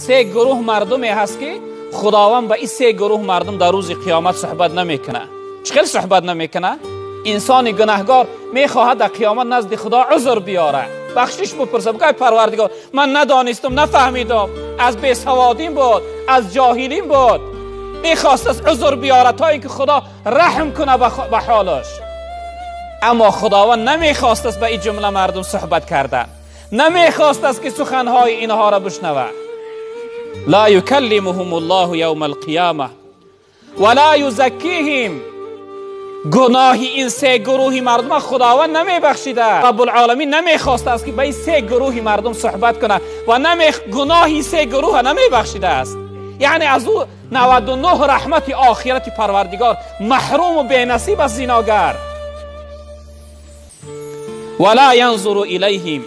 سه گروه مردمی هست که خداوند با این سه گروه مردم در روز قیامت صحبت نمیکنه. چخیل صحبت نمیکنه؟ انسان گناهگار میخواهد در قیامت نزد خدا عذر بیاره، بخشش بپرسه، بگه پروردگار من ندانستم، نفهمیدم، از بیسوادیم بود، از جاهلیم بود، میخواست از عذر بیاره تا اینکه خدا رحم کنه به حالش. اما خداوند نمیخواست است به این جمله مردم صحبت کردن، نمیخواست است که سخنهای اینها را بشنوه. لا یکلمهم الله یوم القیامه ولا یزکیهم. گناهی این سه گروهی مردم خداوند نمیبخشیده. رب العالمین نمیخواست است که به این سه گروهی مردم صحبت کنه و گناهی سه گروه نمیبخشیده است. یعنی از او 99 رحمت آخرت پروردگار محروم و بی‌نصیب از زناگر. ولا ینظر الیهم.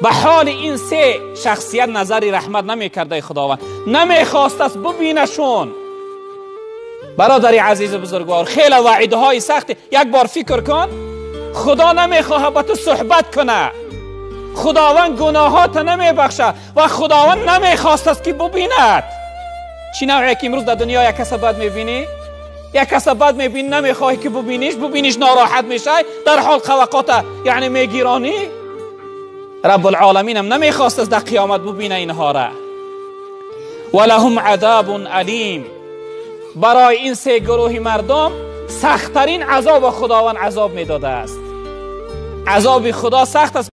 به حال این سه شخصیت نظری رحمت نمیکرده خداوند، نمیخواست است ببینشون. برادری عزیز بزرگوار، خیلی وعیده های سختی. یک بار فکر کن، خدا نمیخواه با تو صحبت کنه، خداوند گناهات نمیبخشه و خداوند نمیخواست است که ببیند. چی نوعی که امروز در دنیا یک کس بد میبینی، یک کس بد میبینی، نمیخواهی که ببینیش ناراحت میشه، در حال قوقات یعنی میگیرانی. رب العالمین هم نمیخواست است در قیامت ببینه اینها را. ولهم عذاب علیم. برای این سه گروه مردم سختترین عذاب خداوند عذاب میداده است. عذاب خدا سخت است.